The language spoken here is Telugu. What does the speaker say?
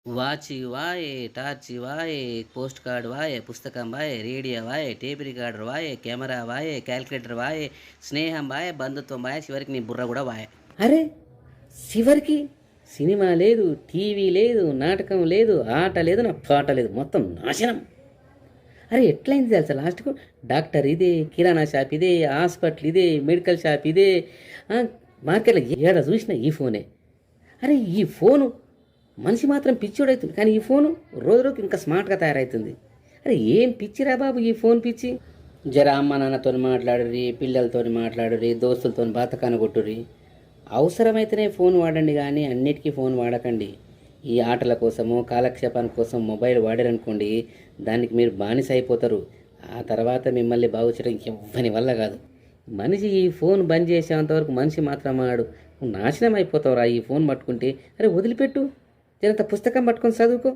వాచి వాయే, టార్చి వాయే, పోస్ట్ కార్డ్ వాయే, పుస్తకం వాయే, రేడియో వాయే, టేప్ రికార్డర్ వాయే, కెమెరా వాయే, క్యాలిక్యులేటర్ వాయే, స్నేహం వాయే, బంధుత్వం వాయే, చివరికి నీ బుర్ర కూడా వాయే. అరే చివరికి సినిమా లేదు, టీవీ లేదు, నాటకం లేదు, ఆట లేదు, నా పాట లేదు, మొత్తం నాశనం. అరే ఎట్లయింది తెలుసా లాస్ట్కు? డాక్టర్ ఇదే, కిరాణా షాప్ ఇదే, హాస్పిటల్ ఇదే, మెడికల్ షాప్ ఇదే, ఆ, మార్కెట్లో ఏడ చూసినా ఈ ఫోనే. అరే ఈ ఫోను మనిషి మాత్రం పిచ్చోడవుతుంది, కానీ ఈ ఫోను రోజు రోజుకి ఇంకా స్మార్ట్గా తయారవుతుంది. అరే ఏం పిచ్చిరా బాబు ఈ ఫోన్ పిచ్చి. జర అమ్మ నాన్నతో మాట్లాడుర్రి, పిల్లలతో మాట్లాడుర్రి, దోస్తులతో బాతకాన కొట్టుర్రి. అవసరమైతేనే ఫోన్ వాడండి, కానీ అన్నిటికీ ఫోన్ వాడకండి. ఈ ఆటల కోసము కాలక్షేపాని కోసం మొబైల్ వాడారనుకోండి, దానికి మీరు బానిస అయిపోతారు. ఆ తర్వాత మిమ్మల్ని బాగు చేయడం ఎవ్వని వల్ల కాదు. మనిషి ఈ ఫోన్ బంద్ చేసేంతవరకు మనిషి మాత్రం వాడు నాశనం అయిపోతావురా ఈ ఫోన్ పట్టుకుంటే. అరే వదిలిపెట్టు, జనంత పుస్తకం పట్టుకొని చదువుకో.